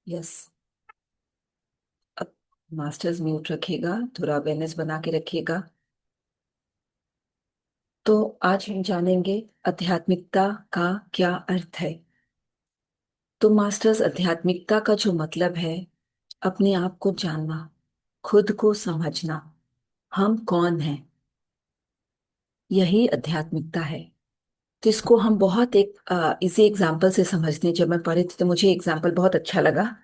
Yes. अब masters mute रखिएगा, थोड़ा अवेयरनेस बना के रखिएगा। तो आज हम जानेंगे आध्यात्मिकता का क्या अर्थ है। तो मास्टर्स, आध्यात्मिकता का जो मतलब है, अपने आप को जानना, खुद को समझना, हम कौन हैं, यही आध्यात्मिकता है। तो इसको हम बहुत एक इजी एग्जाम्पल से समझते हैं। जब मैं पढ़ी थी तो मुझे एग्जाम्पल बहुत अच्छा लगा,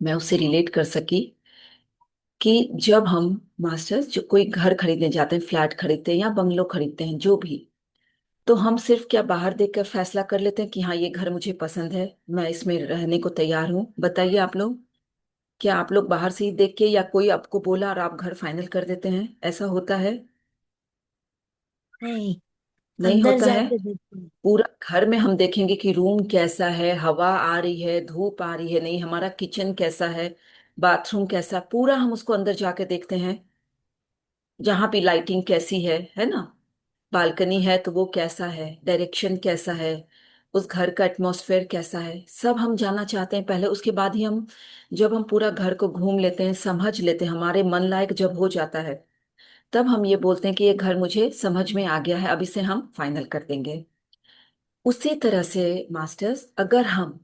मैं उससे रिलेट कर सकी कि जब हम मास्टर्स जो कोई घर खरीदने जाते हैं, फ्लैट खरीदते हैं या बंगलो खरीदते हैं, जो भी, तो हम सिर्फ क्या बाहर देखकर फैसला कर लेते हैं कि हाँ ये घर मुझे पसंद है, मैं इसमें रहने को तैयार हूँ? बताइए आप लोग, क्या आप लोग बाहर से ही देख के या कोई आपको बोला और आप घर फाइनल कर देते हैं? ऐसा होता है? नहीं। नहीं अंदर होता है। जाके देखो। पूरा घर में हम देखेंगे कि रूम कैसा है, हवा आ रही है, धूप आ रही है, नहीं, हमारा किचन कैसा है, बाथरूम कैसा, पूरा हम उसको अंदर जाके देखते हैं। जहां भी लाइटिंग कैसी है ना, बालकनी है तो वो कैसा है, डायरेक्शन कैसा है, उस घर का एटमॉस्फेयर कैसा है, सब हम जानना चाहते हैं पहले। उसके बाद ही हम, जब हम पूरा घर को घूम लेते हैं, समझ लेते हैं, हमारे मन लायक जब हो जाता है, तब हम ये बोलते हैं कि ये घर मुझे समझ में आ गया है, अब इसे हम फाइनल कर देंगे। उसी तरह से मास्टर्स, अगर हम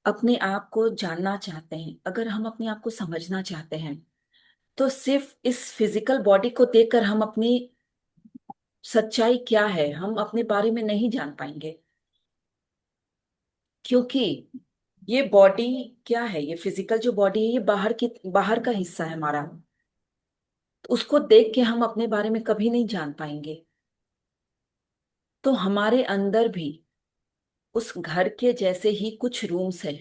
अपने आप को जानना चाहते हैं, अगर हम अपने आप को समझना चाहते हैं, तो सिर्फ इस फिजिकल बॉडी को देखकर हम अपनी सच्चाई क्या है, हम अपने बारे में नहीं जान पाएंगे। क्योंकि ये बॉडी क्या है, ये फिजिकल जो बॉडी है, ये बाहर का हिस्सा है हमारा। तो उसको देख के हम अपने बारे में कभी नहीं जान पाएंगे। तो हमारे अंदर भी उस घर के जैसे ही कुछ रूम्स है।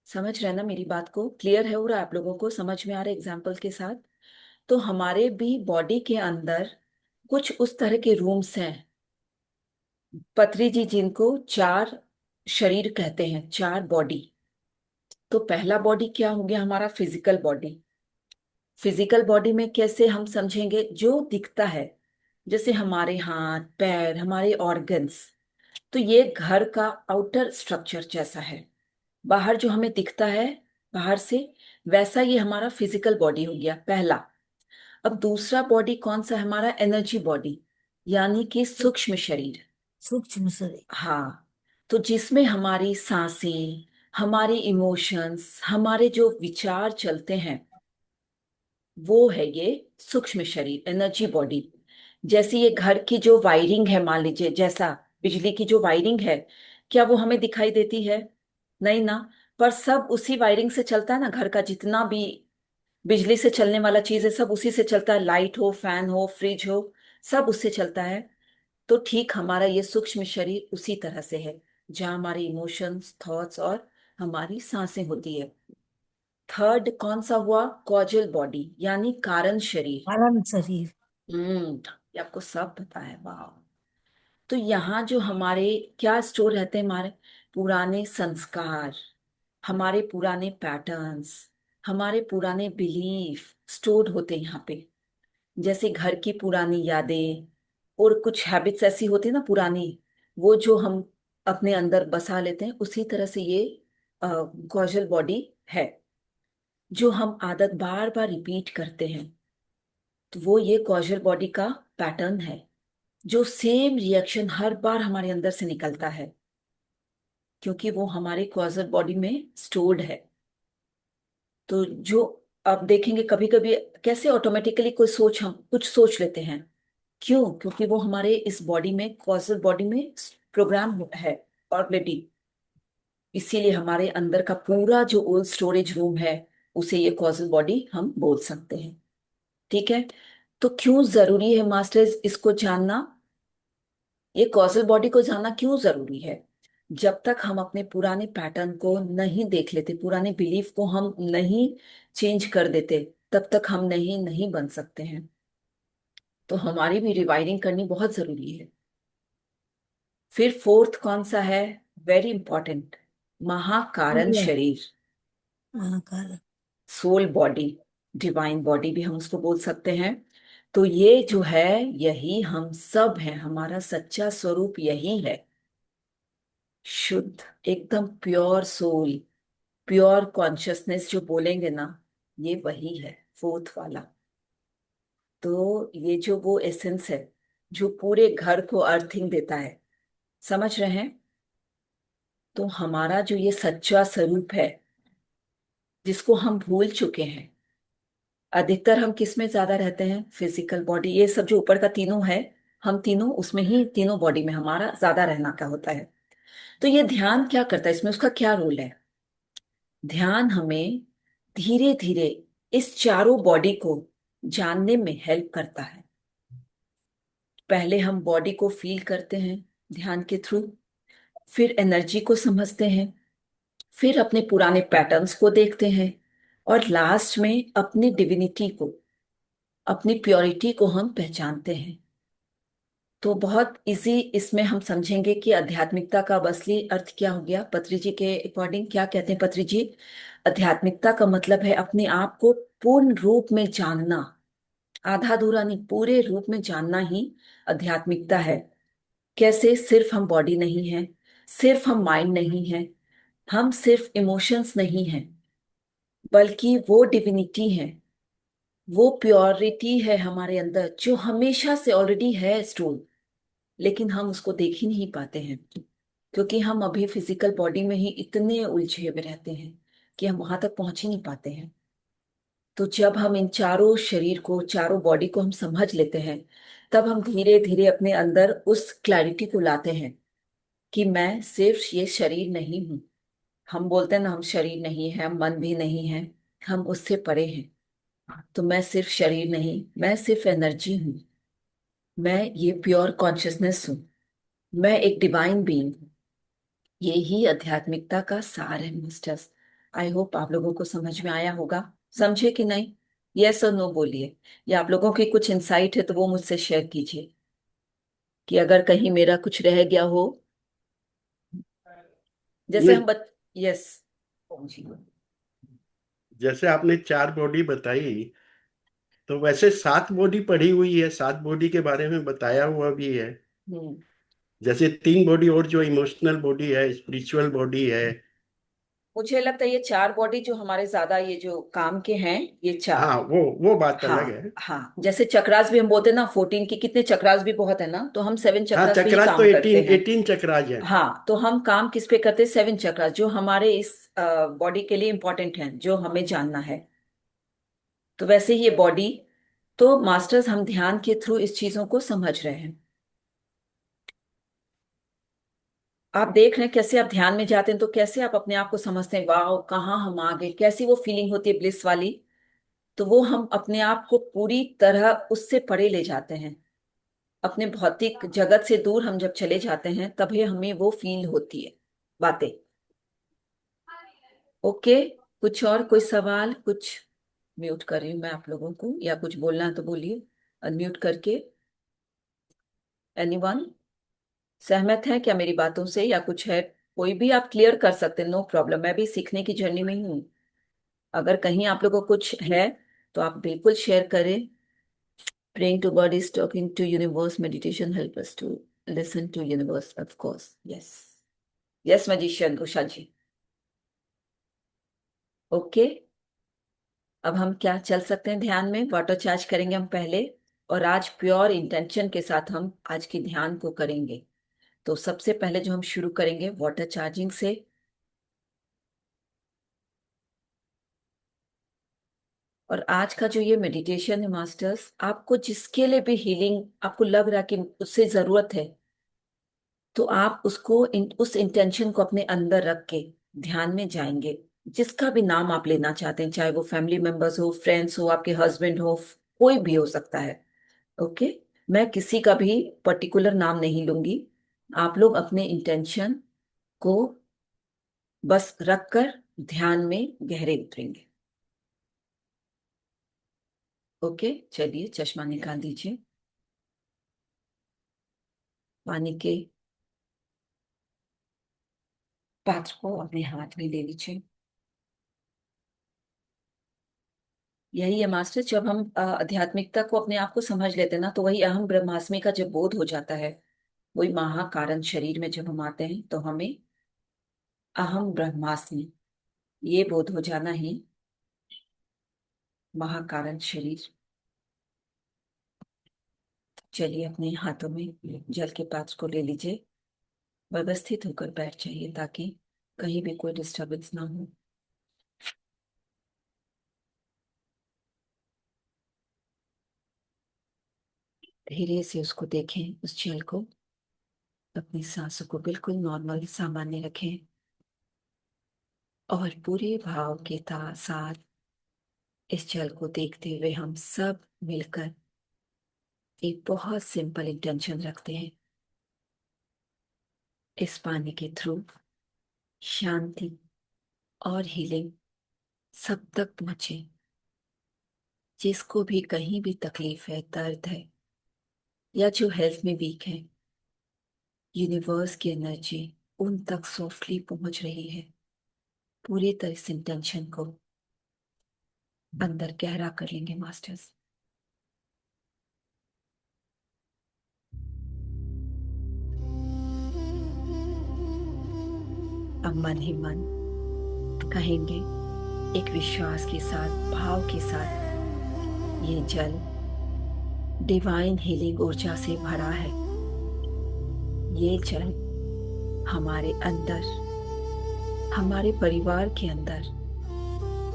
समझ रहे हैं ना मेरी बात को? क्लियर है हो रहा है आप लोगों को? समझ में आ रहा है एग्जाम्पल के साथ? तो हमारे भी बॉडी के अंदर कुछ उस तरह के रूम्स हैं, पत्री जी, जिनको चार शरीर कहते हैं, चार बॉडी। तो पहला बॉडी क्या हो गया, हमारा फिजिकल बॉडी। फिजिकल बॉडी में कैसे हम समझेंगे? जो दिखता है, जैसे हमारे हाथ पैर, हमारे ऑर्गन्स। तो ये घर का आउटर स्ट्रक्चर जैसा है, बाहर जो हमें दिखता है बाहर से, वैसा ये हमारा फिजिकल बॉडी हो गया पहला। अब दूसरा बॉडी कौन सा है हमारा? एनर्जी बॉडी, यानी कि सूक्ष्म शरीर। सूक्ष्म शरीर। हाँ। तो जिसमें हमारी सांसें, हमारे इमोशंस, हमारे जो विचार चलते हैं, वो है ये सूक्ष्म शरीर, एनर्जी बॉडी। जैसे ये घर की जो वायरिंग है, मान लीजिए जैसा बिजली की जो वायरिंग है, क्या वो हमें दिखाई देती है? नहीं ना। पर सब उसी वायरिंग से चलता है ना, घर का जितना भी बिजली से चलने वाला चीज है, सब उसी से चलता है। लाइट हो, फैन हो, फ्रिज हो, सब उससे चलता है। तो ठीक हमारा ये सूक्ष्म शरीर उसी तरह से है, जहाँ हमारे इमोशंस, थॉट्स और हमारी सांसें होती है। थर्ड कौन सा हुआ? कॉजल बॉडी, यानी कारण शरीर। कारण शरीर। ये आपको सब पता है, वाह। तो यहाँ जो हमारे क्या स्टोर रहते हैं, हमारे पुराने संस्कार, हमारे पुराने पैटर्न्स, हमारे पुराने बिलीफ स्टोर्ड होते हैं यहाँ पे। जैसे घर की पुरानी यादें और कुछ हैबिट्स ऐसी होती है ना पुरानी, वो जो हम अपने अंदर बसा लेते हैं, उसी तरह से ये कॉजल बॉडी है, जो हम आदत बार बार रिपीट करते हैं। तो वो ये कॉजल बॉडी का पैटर्न है, जो सेम रिएक्शन हर बार हमारे अंदर से निकलता है, क्योंकि वो हमारे कॉजल बॉडी में स्टोर्ड है। तो जो आप देखेंगे कभी कभी कैसे ऑटोमेटिकली कोई सोच, हम कुछ सोच लेते हैं, क्यों? क्योंकि वो हमारे इस बॉडी में, कॉजल बॉडी में प्रोग्राम है ऑलरेडी। इसीलिए हमारे अंदर का पूरा जो ओल्ड स्टोरेज रूम है, उसे ये कॉजल बॉडी हम बोल सकते हैं। ठीक है। तो क्यों जरूरी है मास्टर्स इसको जानना? ये कॉजल बॉडी को जानना क्यों जरूरी है? जब तक हम अपने पुराने पैटर्न को नहीं देख लेते, पुराने बिलीफ को हम नहीं चेंज कर देते, तब तक हम नहीं नहीं बन सकते हैं। तो हमारी भी रिवायरिंग करनी बहुत जरूरी है। फिर फोर्थ कौन सा है? वेरी इंपॉर्टेंट, महाकारण अगला। शरीर, महाकाल। सोल बॉडी, डिवाइन बॉडी भी हम उसको बोल सकते हैं। तो ये जो है, यही हम सब हैं, हमारा सच्चा स्वरूप यही है, शुद्ध, एकदम प्योर सोल। प्योर कॉन्शियसनेस जो बोलेंगे ना, ये वही है, फोर्थ वाला। तो ये जो वो एसेंस है जो पूरे घर को अर्थिंग देता है, समझ रहे हैं? तो हमारा जो ये सच्चा स्वरूप है, जिसको हम भूल चुके हैं। अधिकतर हम किस में ज्यादा रहते हैं? फिजिकल बॉडी, ये सब जो ऊपर का तीनों है, हम तीनों उसमें ही, तीनों बॉडी में हमारा ज्यादा रहना का होता है। तो ये ध्यान क्या करता है, इसमें उसका क्या रोल है? ध्यान हमें धीरे धीरे इस चारों बॉडी को जानने में हेल्प करता है। पहले हम बॉडी को फील करते हैं ध्यान के थ्रू, फिर एनर्जी को समझते हैं, फिर अपने पुराने पैटर्न्स को देखते हैं, और लास्ट में अपनी डिविनिटी को, अपनी प्योरिटी को हम पहचानते हैं। तो बहुत इजी इसमें हम समझेंगे कि आध्यात्मिकता का अब असली अर्थ क्या हो गया। पत्री जी के अकॉर्डिंग क्या कहते हैं पत्री जी? आध्यात्मिकता का मतलब है अपने आप को पूर्ण रूप में जानना। आधा अधूरा नहीं, पूरे रूप में जानना ही आध्यात्मिकता है। कैसे? सिर्फ हम बॉडी नहीं है, सिर्फ हम माइंड नहीं है, हम सिर्फ इमोशंस नहीं हैं, बल्कि वो डिविनिटी है, वो प्योरिटी है हमारे अंदर जो हमेशा से ऑलरेडी है स्टोर। लेकिन हम उसको देख ही नहीं पाते हैं, क्योंकि हम अभी फिजिकल बॉडी में ही इतने उलझे हुए रहते हैं कि हम वहां तक पहुंच ही नहीं पाते हैं। तो जब हम इन चारों शरीर को, चारों बॉडी को हम समझ लेते हैं, तब हम धीरे धीरे अपने अंदर उस क्लैरिटी को लाते हैं कि मैं सिर्फ ये शरीर नहीं हूं। हम बोलते हैं ना, हम शरीर नहीं है, हम मन भी नहीं है, हम उससे परे हैं। तो मैं सिर्फ शरीर नहीं, मैं सिर्फ एनर्जी हूँ, मैं ये प्योर कॉन्शियसनेस हूँ, मैं एक डिवाइन बीइंग हूँ। ये ही आध्यात्मिकता का सार है मास्टर्स। आई होप आप लोगों को समझ में आया होगा। समझे कि नहीं? यस और नो बोलिए, या आप लोगों की कुछ इंसाइट है तो वो मुझसे शेयर कीजिए, कि अगर कहीं मेरा कुछ रह गया हो। जैसे हम नहीं, यस। जैसे आपने 4 बॉडी बताई, तो वैसे 7 बॉडी पढ़ी हुई है, 7 बॉडी के बारे में बताया हुआ भी है। हम्म। जैसे 3 बॉडी और जो इमोशनल बॉडी है, स्पिरिचुअल बॉडी है। मुझे लगता है ये चार बॉडी जो हमारे ज्यादा ये जो काम के हैं, ये चार। हाँ, वो बात अलग हाँ है। हाँ, जैसे चक्रास भी हम बोलते हैं ना, 14 की कितने चक्रास भी बहुत है ना, तो हम सेवन हाँ, चक्रास पे ही चक्रास तो काम करते एटीन हैं। 18 चक्रास है। हाँ, तो हम काम किस पे करते हैं? सेवन चक्रास, जो हमारे इस बॉडी के लिए इंपॉर्टेंट है, जो हमें जानना है। तो वैसे ही ये बॉडी, तो मास्टर्स हम ध्यान के थ्रू इस चीजों को समझ रहे हैं। आप देख रहे हैं कैसे आप ध्यान में जाते हैं तो कैसे आप अपने आप को समझते हैं, वाह कहाँ हम आ गए, कैसी वो फीलिंग होती है ब्लिस वाली। तो वो हम अपने आप को पूरी तरह उससे परे ले जाते हैं। अपने भौतिक जगत से दूर हम जब चले जाते हैं तभी हमें वो फील होती है बातें। ओके। कुछ और कोई सवाल कुछ? म्यूट कर रही हूँ मैं आप लोगों को, या कुछ बोलना है तो बोलिए अनम्यूट करके। एनीवन सहमत है क्या मेरी बातों से, या कुछ है? कोई भी आप क्लियर कर सकते हैं, नो प्रॉब्लम, मैं भी सीखने की जर्नी में ही हूँ। अगर कहीं आप लोगों को कुछ है तो आप बिल्कुल शेयर करें। Praying to God is talking to universe. Meditation help us to listen to universe, of course. Yes. Yes, magician Usha ji. Okay. अब हम क्या चल सकते हैं ध्यान में? वाटर चार्ज करेंगे हम पहले, और आज प्योर इंटेंशन के साथ हम आज की ध्यान को करेंगे। तो सबसे पहले जो हम शुरू करेंगे वाटर चार्जिंग से। और आज का जो ये मेडिटेशन है मास्टर्स, आपको जिसके लिए भी हीलिंग आपको लग रहा है कि उससे जरूरत है, तो आप उसको उस इंटेंशन को अपने अंदर रख के ध्यान में जाएंगे। जिसका भी नाम आप लेना चाहते हैं, चाहे वो फैमिली मेंबर्स हो, फ्रेंड्स हो, आपके हस्बैंड हो, कोई भी हो सकता है। ओके। मैं किसी का भी पर्टिकुलर नाम नहीं लूंगी। आप लोग अपने इंटेंशन को बस रखकर ध्यान में गहरे उतरेंगे। ओके, चलिए चश्मा निकाल दीजिए। पानी के पात्र को अपने हाथ में ले लीजिए। यही है मास्टर, जब हम आध्यात्मिकता को, अपने आप को समझ लेते हैं ना, तो वही अहम ब्रह्मास्मि का जब बोध हो जाता है, वही महाकारण शरीर में जब हम आते हैं तो हमें अहम ब्रह्मास्मि, ये बोध हो जाना ही महाकारण शरीर। चलिए अपने हाथों में जल के पात्र को ले लीजिए, व्यवस्थित होकर बैठ जाइए ताकि कहीं भी कोई डिस्टरबेंस ना हो। धीरे से उसको देखें, उस जल को। अपनी सांसों को बिल्कुल नॉर्मल सामान्य रखें और पूरे भाव के साथ इस जल को देखते हुए हम सब मिलकर एक बहुत सिंपल इंटेंशन रखते हैं। इस पानी के थ्रू शांति और हीलिंग सब तक पहुंचे। जिसको भी कहीं भी तकलीफ है, दर्द है, या जो हेल्थ में वीक है, यूनिवर्स की एनर्जी उन तक सॉफ्टली पहुंच रही है। पूरी तरह से इंटेंशन को अंदर गहरा कर लेंगे मास्टर्स। अब मन ही मन कहेंगे एक विश्वास के साथ, भाव के साथ, ये जल डिवाइन हीलिंग ऊर्जा से भरा है। ये जल हमारे अंदर, हमारे परिवार के अंदर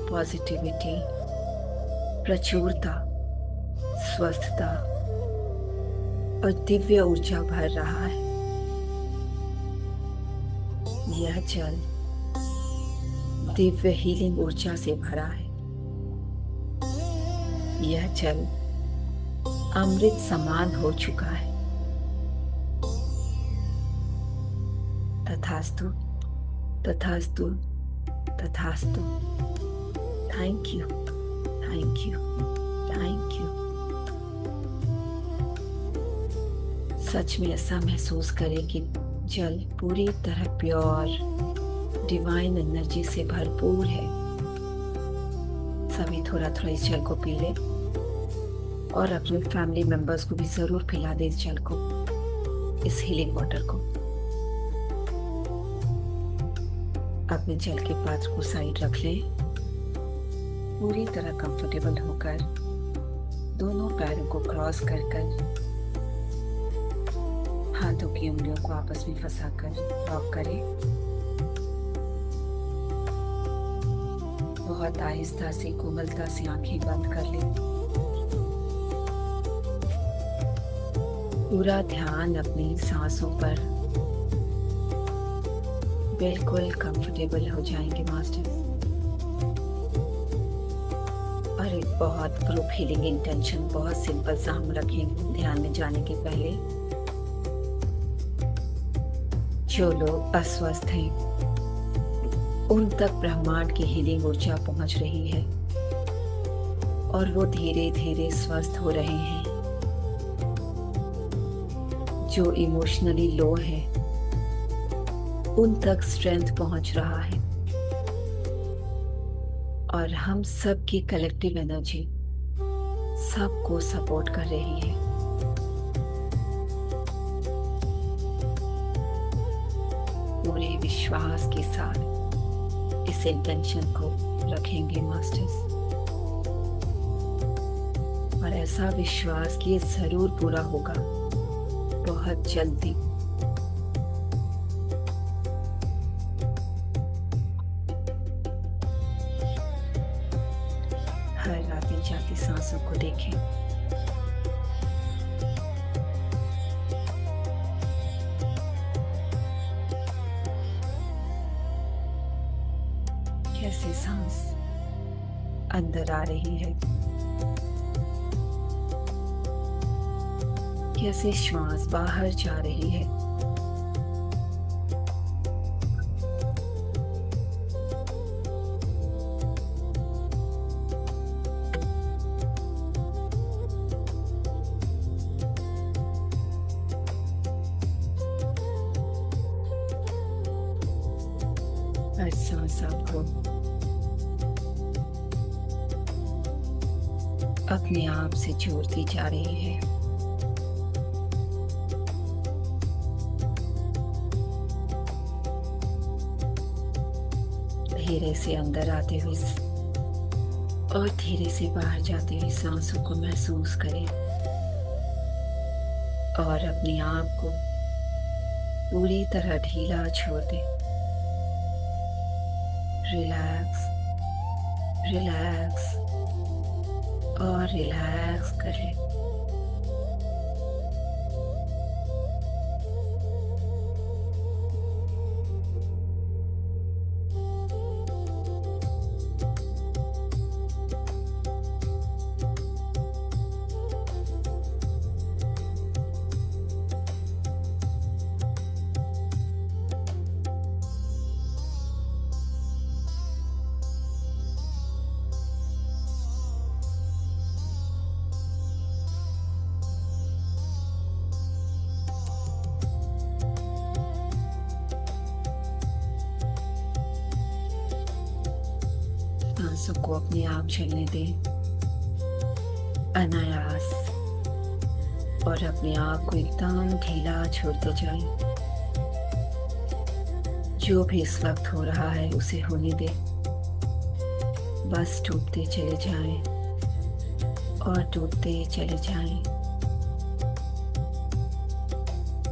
पॉजिटिविटी, प्रचुरता, स्वस्थता और दिव्य ऊर्जा भर रहा है। यह जल दिव्य हीलिंग ऊर्जा से भरा है। यह जल अमृत समान हो चुका है। तथास्तु, तथास्तु, तथास्तु। Thank you, thank you, thank you. सच में ऐसा महसूस करें कि जल पूरी तरह प्योर डिवाइन एनर्जी से भरपूर है। सभी थोड़ा थोड़ा इस जल को पी ले और अपने फैमिली मेंबर्स को भी जरूर पिला दे इस जल को, इस हीलिंग वाटर को। अपने जल के पात्र को साइड रख ले। पूरी तरह कंफर्टेबल होकर दोनों पैरों को क्रॉस कर कर हाथों की उंगलियों को आपस में फंसाकर लॉक करें। बहुत आहिस्ता से, कोमलता से आंखें बंद कर लें। पूरा ध्यान अपनी सांसों पर। बिल्कुल कंफर्टेबल हो जाएंगे मास्टर। और एक बहुत ग्रुप हीलिंग इंटेंशन बहुत सिंपल सा हम रखेंगे ध्यान में जाने के पहले। जो लोग अस्वस्थ हैं उन तक ब्रह्मांड की हीलिंग ऊर्जा पहुंच रही है और वो धीरे धीरे स्वस्थ हो रहे हैं। जो इमोशनली लो है उन तक स्ट्रेंथ पहुंच रहा है और हम सब की कलेक्टिव एनर्जी सबको सपोर्ट कर रही है। पूरे विश्वास के साथ इस इंटेंशन को रखेंगे मास्टर्स, और ऐसा विश्वास कि ये जरूर पूरा होगा बहुत जल्दी। हर आती जाती सांसों को देखें। कैसे सांस अंदर आ रही है, कैसे श्वास बाहर जा रही है। हर सांस आपको अपने आप से जोड़ती जा रही है। धीरे से अंदर आते हुए और धीरे से बाहर जाते हुए सांसों को महसूस करें और अपने आप को पूरी तरह ढीला छोड़ दें। रिलैक्स, रिलैक्स और रिलैक्स कर लें। सांसों को अपने आप चलने दें अनायास और अपने आप को एकदम ढीला छोड़ते जाएं। जो भी इस वक्त हो रहा है उसे होने दें। बस टूटते चले जाएं और टूटते चले जाएं।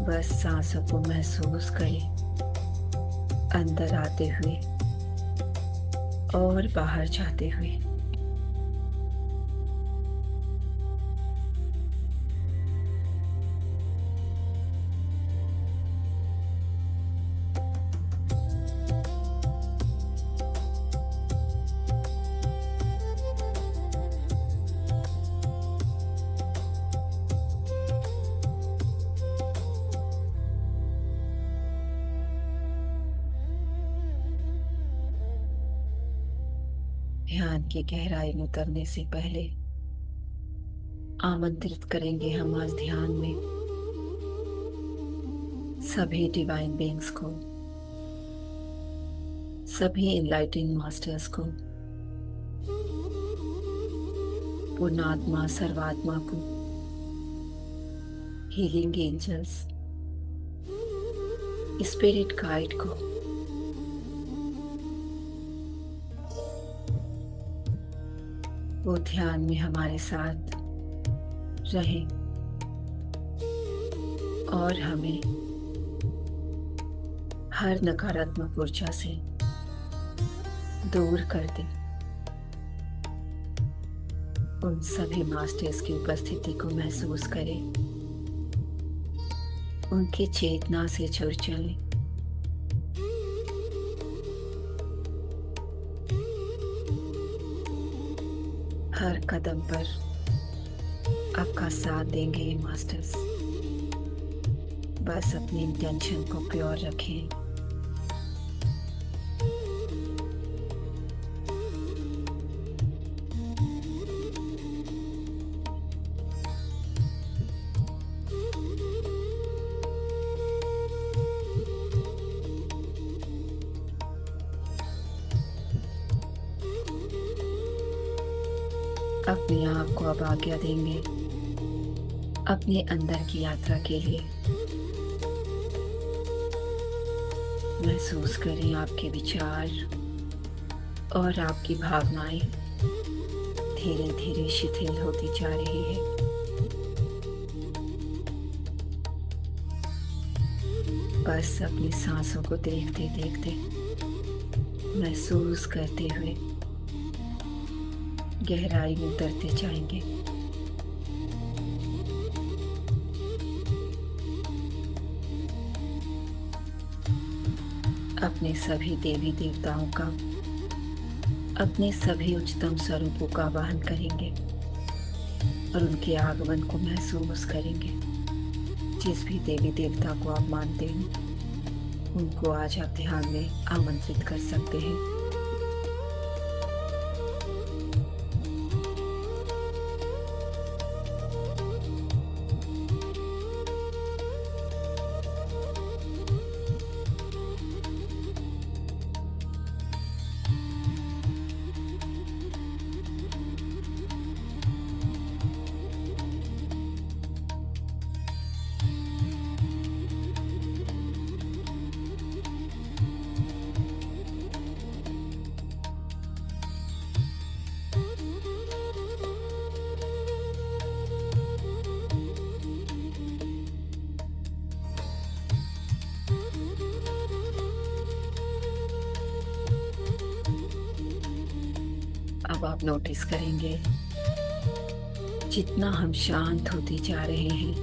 बस सांसों को महसूस करें, अंदर आते हुए और बाहर जाते हुए। ध्यान की गहराई में उतरने से पहले आमंत्रित करेंगे हम आज ध्यान में सभी डिवाइन बीइंग्स को, सभी इनलाइटिंग मास्टर्स को, पूर्णात्मा सर्वात्मा को, हीलिंग एंजल्स, स्पिरिट गाइड को, वो ध्यान में हमारे साथ रहें और हमें हर नकारात्मक ऊर्जा से दूर कर दें। उन सभी मास्टर्स की उपस्थिति को महसूस करें, उनकी चेतना से जुड़ जाएं। हर कदम पर आपका साथ देंगे ये मास्टर्स। बस अपनी इंटेंशन को प्योर रखें। अपने आप को अब आज्ञा देंगे अपने अंदर की यात्रा के लिए। महसूस करें आपके विचार और आपकी भावनाएं धीरे धीरे शिथिल होती जा रही है। बस अपनी सांसों को देखते देखते, महसूस करते हुए गहराई में उतरते जाएंगे। अपने सभी देवी देवताओं का, अपने सभी उच्चतम स्वरूपों का आवाहन करेंगे और उनके आगमन को महसूस करेंगे। जिस भी देवी देवता को आप मानते हैं उनको आज आप ध्यान में आमंत्रित कर सकते हैं। अब आप नोटिस करेंगे जितना हम शांत होते जा रहे हैं,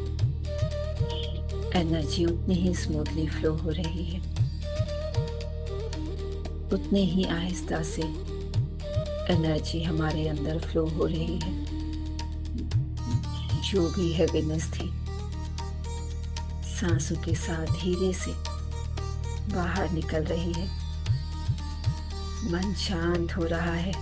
एनर्जी उतनी ही स्मूथली फ्लो हो रही है, उतने ही आहिस्ता से एनर्जी हमारे अंदर फ्लो हो रही है। जो भी हैवीनेस थी, सांसों के साथ धीरे से बाहर निकल रही है। मन शांत हो रहा है।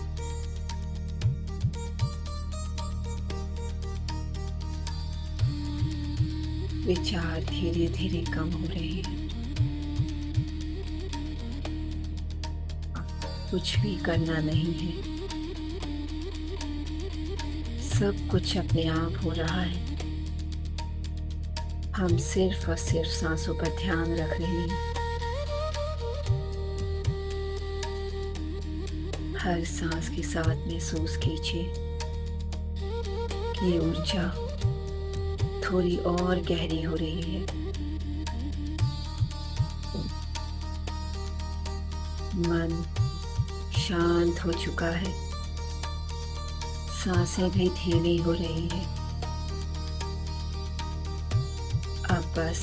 विचार धीरे धीरे कम हो रहे हैं। कुछ भी करना नहीं है, सब कुछ अपने आप हो रहा है। हम सिर्फ और सिर्फ सांसों पर ध्यान रख रहे हैं। हर सांस के साथ महसूस कीजिए कि ऊर्जा थोड़ी और गहरी हो रही है। मन शांत हो चुका है, सांसें भी धीमी हो रही है। अब बस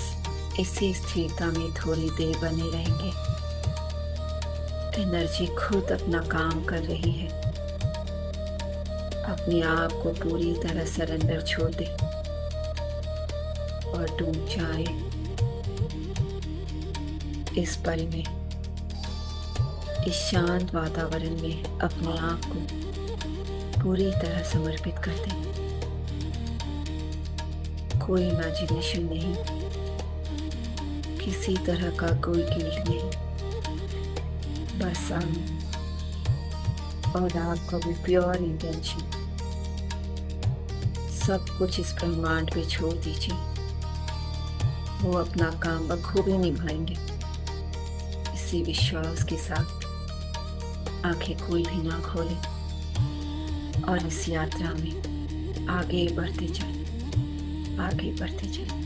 इसी स्थिरता में थोड़ी देर बने रहेंगे। एनर्जी खुद अपना काम कर रही है। अपने आप को पूरी तरह सरेंडर छोड़ दे और डूब जाए इस पल में, इस शांत वातावरण में अपने आप को पूरी तरह समर्पित कर दे। कोई इमेजिनेशन नहीं, किसी तरह का कोई गिल्ट नहीं, बस हम और आपका भी प्योर इंटेंशन। सब कुछ इस ब्रह्मांड पे छोड़ दीजिए। वो अपना काम बखूबी निभाएंगे। इसी विश्वास के साथ आंखें कोई भी ना खोले और इस यात्रा में आगे बढ़ते जाए, आगे बढ़ते जाए।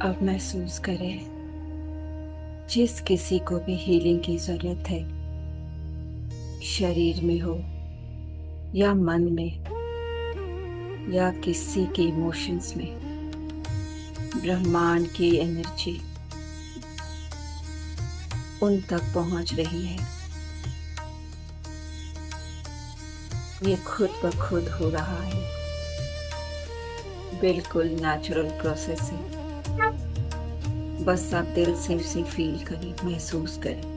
अब महसूस करें, जिस किसी को भी हीलिंग की जरूरत है, शरीर में हो या मन में या किसी के इमोशंस में, ब्रह्मांड की एनर्जी उन तक पहुंच रही है। ये खुद ब खुद हो रहा है, बिल्कुल नेचुरल प्रोसेस है। बस आप दिल से उसे फील करें, महसूस करें।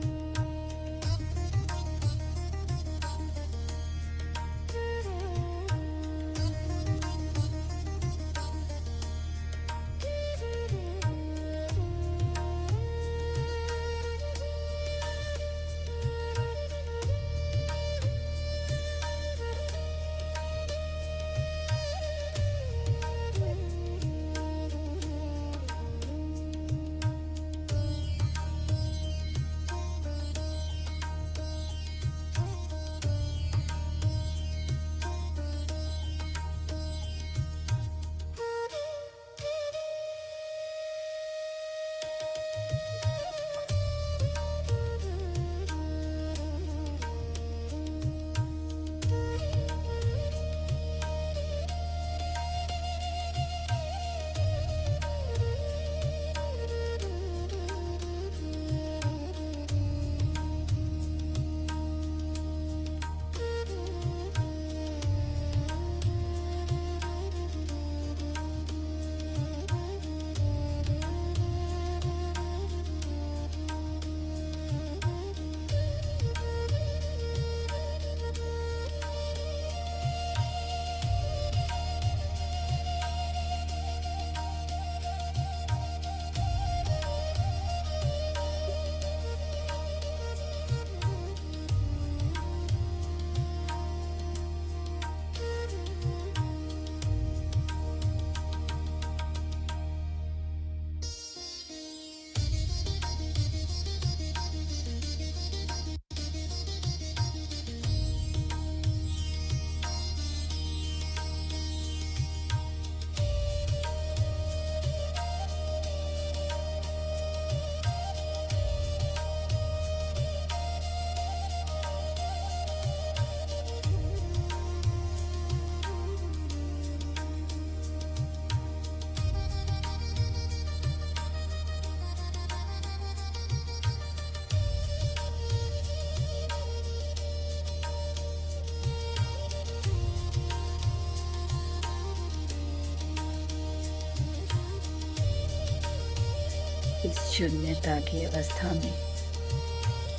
इस शून्यता की अवस्था में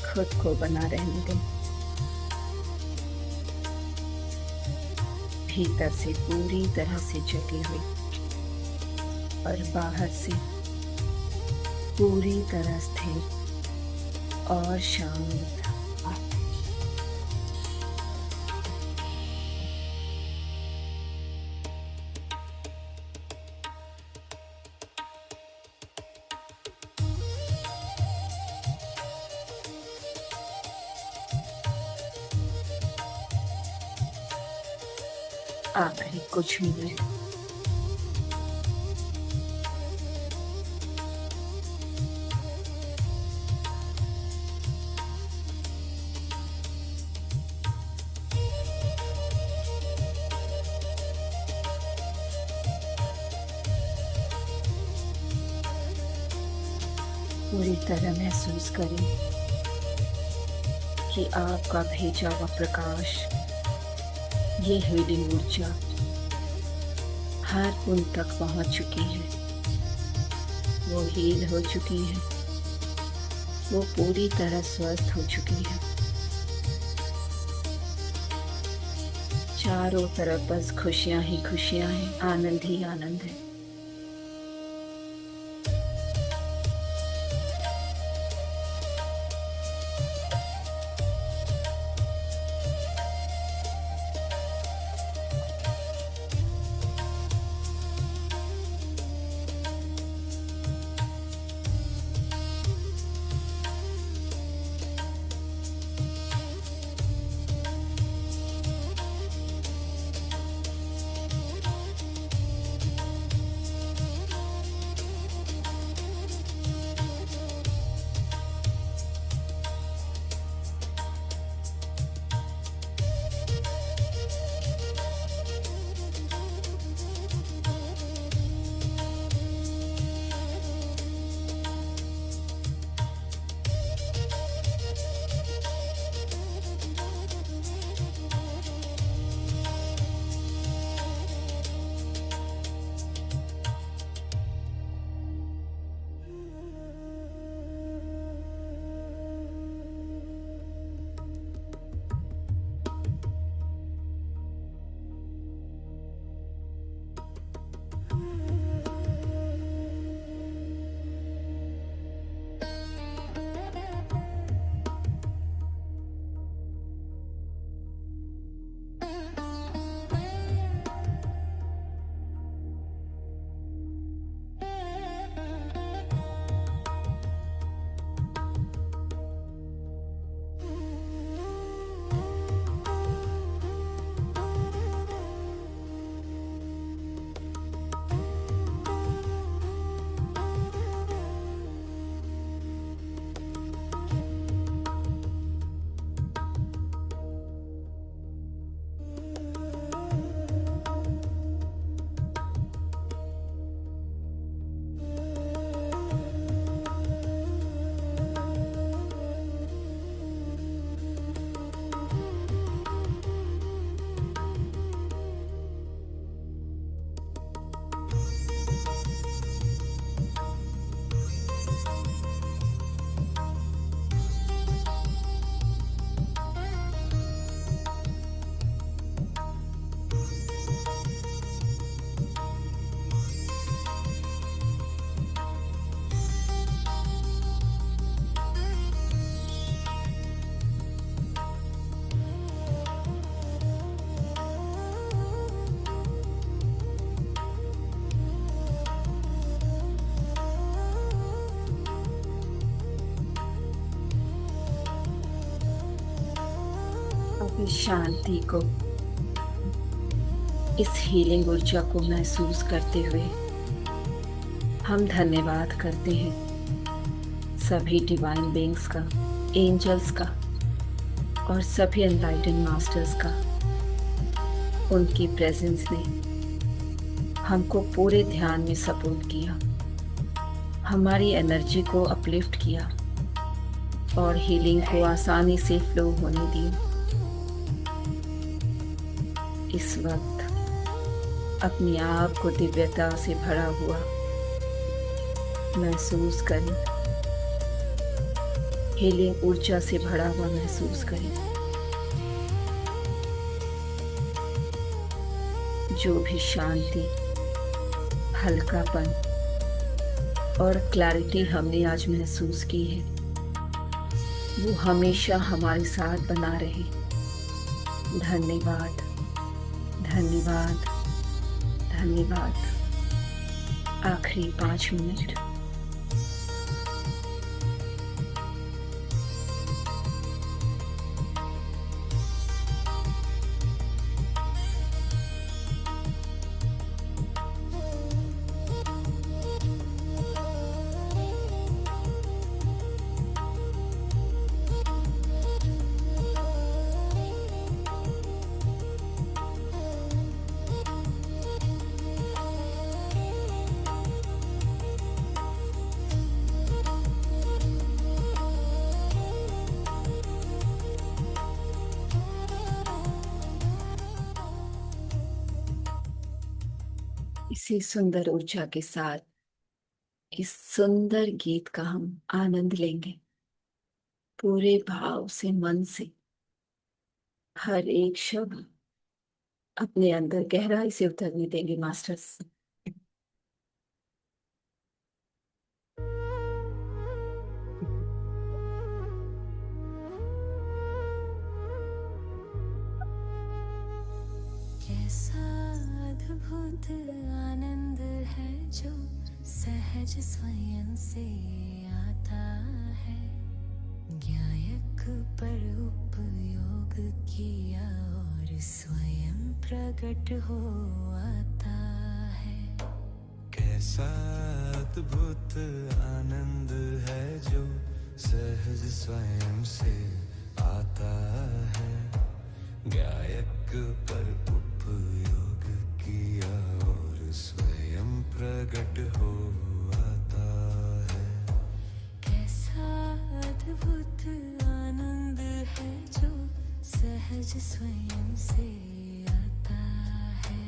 खुद को बना रहने दें। भीतर से पूरी तरह से जगी हुई और बाहर से पूरी तरह स्थिर और शांत। आखिरी कुछ मिनट पूरी तरह महसूस करें कि आपका भेजा हुआ प्रकाश, ये हीलिंग ऊर्जा हर उन तक पहुंच चुकी है। वो हील हो चुकी है, वो पूरी तरह स्वस्थ हो चुकी है। चारों तरफ बस खुशियां ही खुशियां हैं, आनंद ही आनंद है। शांति को, इस हीलिंग ऊर्जा को महसूस करते हुए हम धन्यवाद करते हैं सभी डिवाइन बीइंग्स का, एंजल्स का और सभी एनलाइटेंड मास्टर्स का। उनकी प्रेजेंस ने हमको पूरे ध्यान में सपोर्ट किया, हमारी एनर्जी को अपलिफ्ट किया और हीलिंग को आसानी से फ्लो होने दी। इस वक्त अपने आप को दिव्यता से भरा हुआ महसूस करें, हीलिंग ऊर्जा से भरा हुआ महसूस करें। जो भी शांति, हल्कापन और क्लैरिटी हमने आज महसूस की है, वो हमेशा हमारे साथ बना रहे। धन्यवाद, धन्यवाद, धन्यवाद। आखिरी 5 मिनट। इसी सुंदर ऊर्जा के साथ इस सुंदर गीत का हम आनंद लेंगे पूरे भाव से, मन से। हर एक शब्द अपने अंदर गहराई से उतरने देंगे मास्टर्स। कैसा अद्भुत आनंद है जो सहज स्वयं से आता है। ज्ञायक पर उपयोग किया और स्वयं प्रकट हो आता है। कैसा अद्भुत आनंद है जो सहज स्वयं से आता है। गायक पर उपयोग किया और स्वयं प्रकट हो आता है। कैसा अद्भुत आनंद है जो सहज स्वयं से आता है।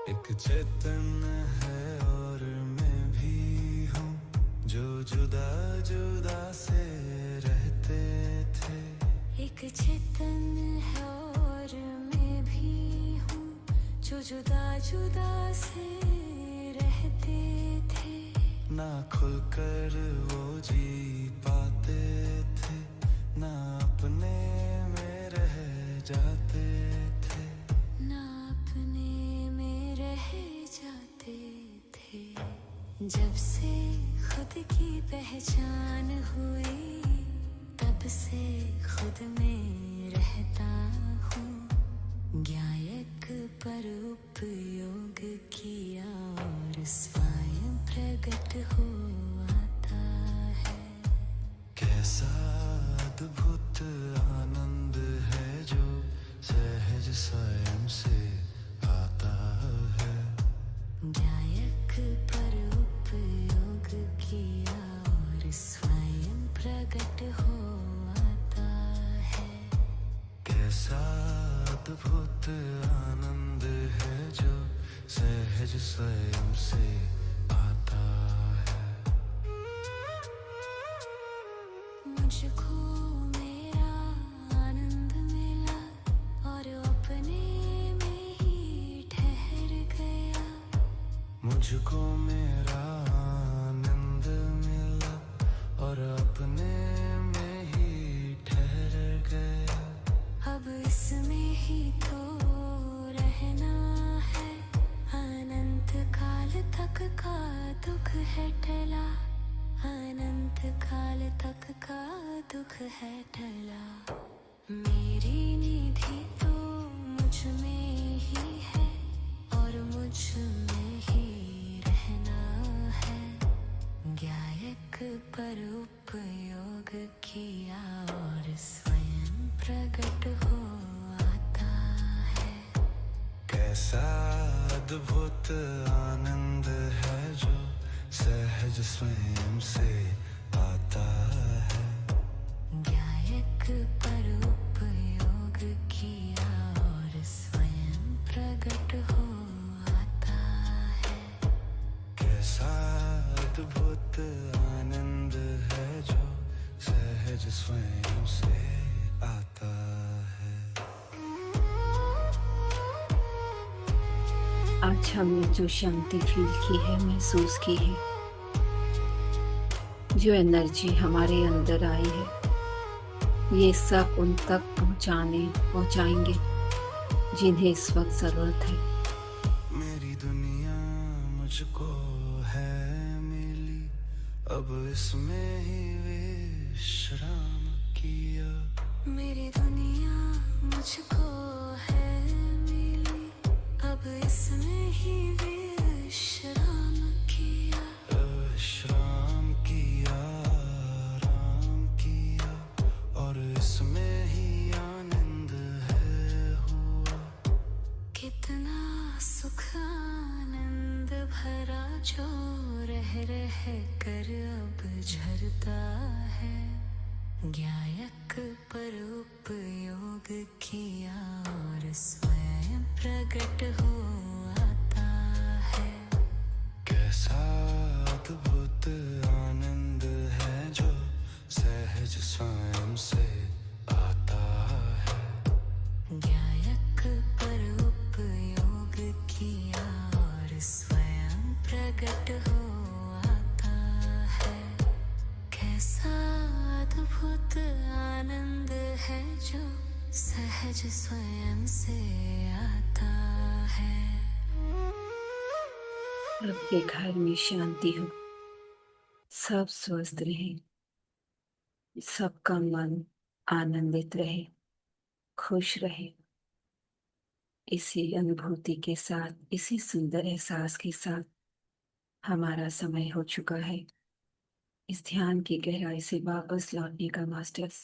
एक चैतन्य है और मैं भी हूँ, जो जुदा जुदा से रहते थे। एक चेतन है और मैं भी हूँ, जो जुदा जुदा से रहते थे। ना खुलकर वो जी पाते थे, ना अपने में रह जाते थे। ना अपने में रह जाते थे। जब से खुद की पहचान हुई, तब से खुद में रहता हूँ। ज्ञायक पर उपयोग किया और स्वयं प्रकट हो आता है। कैसा अद्भुत आनंद है जो सहज स्वयं से आता है। ज्ञायक पर उपयोग किया और स्वयं प्रकट हो आता है। कैसा अद्भुत आनंद है जो सहज स्वयं से आता है। मुझको मेरा आनंद मिला और अपने में ही ठहर गया। मुझको मेरा आनंद मिला और अपने में ही ठहर गया। अब इसमें ही तो रहना है। अनंत काल तक का दुख है टला। अनंत काल तक का दुख है टला। किया और स्वयं प्रकट हो आता है। कैसा अद्भुत आनंद है जो सहज स्वयं से आता है। गायक पर उपयोग किया और स्वयं प्रकट हो आता है। कैसा अद्भुत आनंद है जो सहज स्वयं से आता है। आज हमने जो शांति फील की है, महसूस की है, जो एनर्जी हमारे अंदर आई है, ये सब उन तक पहुंचाएंगे जिन्हें इस वक्त जरूरत है। मेरी दुनिया मुझको है मिली, अब इसमें ही विश्राम किया। मेरी दुनिया मुझको है मिली, अब इसमें ही विश्राम किया। विश्राम किया, आराम किया और इसमें ही आनंद है हुआ। कितना सुख आनंद भरा जो रह कर अब झरता है। गायक पर उपयोग किया और स्वयं प्रकट हो आता है। कैसा अद्भुत आनंद है जो सहज स्वयं से आता है। गायक पर उपयोग किया और स्वयं प्रकट हो आता है। कैसा अद्भुत आनंद है जो सहज स्वयं से आता है। सबके घर में शांति हो, सब स्वस्थ रहे, सबका मन आनंदित रहे, खुश रहे। इसी अनुभूति के साथ, इसी सुंदर एहसास के साथ हमारा समय हो चुका है इस ध्यान की गहराई से वापस लौटने का। मास्टर्स,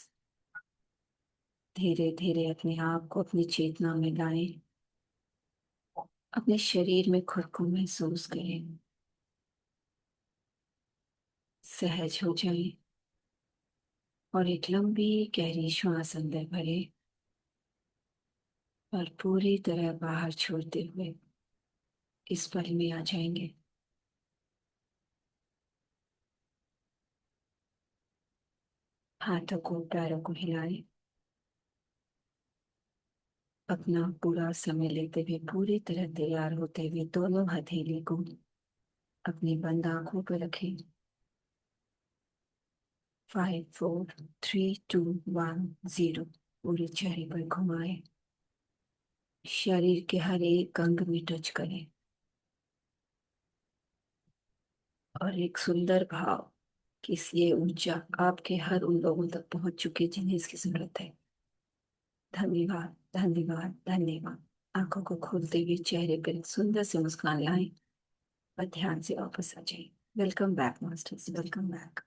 धीरे धीरे अपने आप को अपनी चेतना में लाएं, अपने शरीर में खुद को महसूस करें, सहज हो जाएं और एक लंबी गहरी श्वास अंदर भरें और पूरी तरह बाहर छोड़ते हुए इस पल में आ जाएंगे। हाथों को, पैरों को हिलाएं, अपना पूरा समय लेते हुए, पूरी तरह तैयार होते हुए दोनों हथेली को अपनी बंद आंखों पर रखें। 5 4 3 2 1 0 पूरे चेहरे पर घुमाएं, शरीर के हर एक अंग में टच करें और एक सुंदर भाव कि ये ऊर्जा आपके हर उन लोगों तक पहुंच चुकी जिन्हें इसकी जरूरत है। धन्यवाद, धन्यवाद, धन्यवाद। आंखों को खोलते हुए चेहरे पर एक सुंदर से मुस्कान लाएं और ध्यान से वापस आ जाएं। Welcome back masters, welcome back.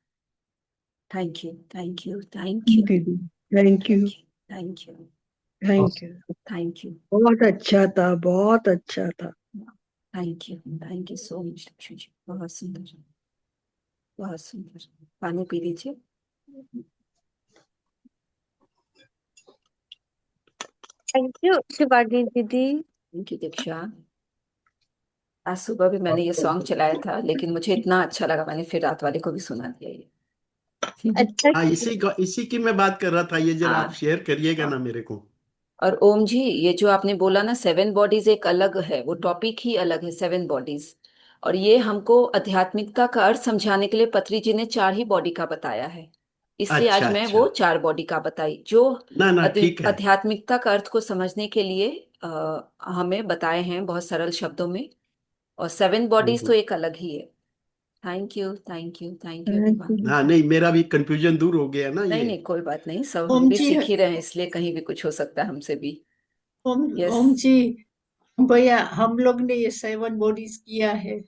Thank you, thank you, thank you, दीदी, thank you, thank you, thank you. Thank you, बहुत अच्छा था, बहुत अच्छा था। Thank you so much Lakshmi ji. बहुत सुंदर, बहुत सुंदर। पानी पी लीजिए। थैंक यू शिवानी दीदी। थैंक यू दीक्षा। आज सुबह भी मैंने ये सॉन्ग चलाया था, लेकिन मुझे इतना अच्छा लगा, मैंने फिर रात वाले को भी सुना दिया ये। अच्छा हाँ, इसी की मैं बात कर रहा था। ये जरा आप हाँ, शेयर करिएगा हाँ। ना मेरे को। और ओम जी, ये जो आपने बोला ना 7 बॉडीज, एक अलग है, वो टॉपिक ही अलग है 7 बॉडीज। और ये हमको आध्यात्मिकता का अर्थ समझाने के लिए पत्री जी ने 4 ही बॉडी का बताया है, इसलिए आज अच्छा मैं अच्छा। वो 4 बॉडी का बताई जो ना ना, ठीक है। आध्यात्मिकता का अर्थ को समझने के लिए हमें बताए हैं बहुत सरल शब्दों में। और 7 बॉडीज तो हम्म। एक अलग ही है। Thank you, thank you, thank you thank everyone. You. हाँ, नहीं, मेरा भी कंफ्यूजन दूर हो गया ना नहीं ये। नहीं, कोई बात नहीं, सब हम ओम भी जी, सीख ही रहे हैं, इसलिए कहीं भी कुछ हो सकता है हमसे भी। ओम यस। ओम जी, भैया हम लोग ने ये 7 बॉडीज किया है।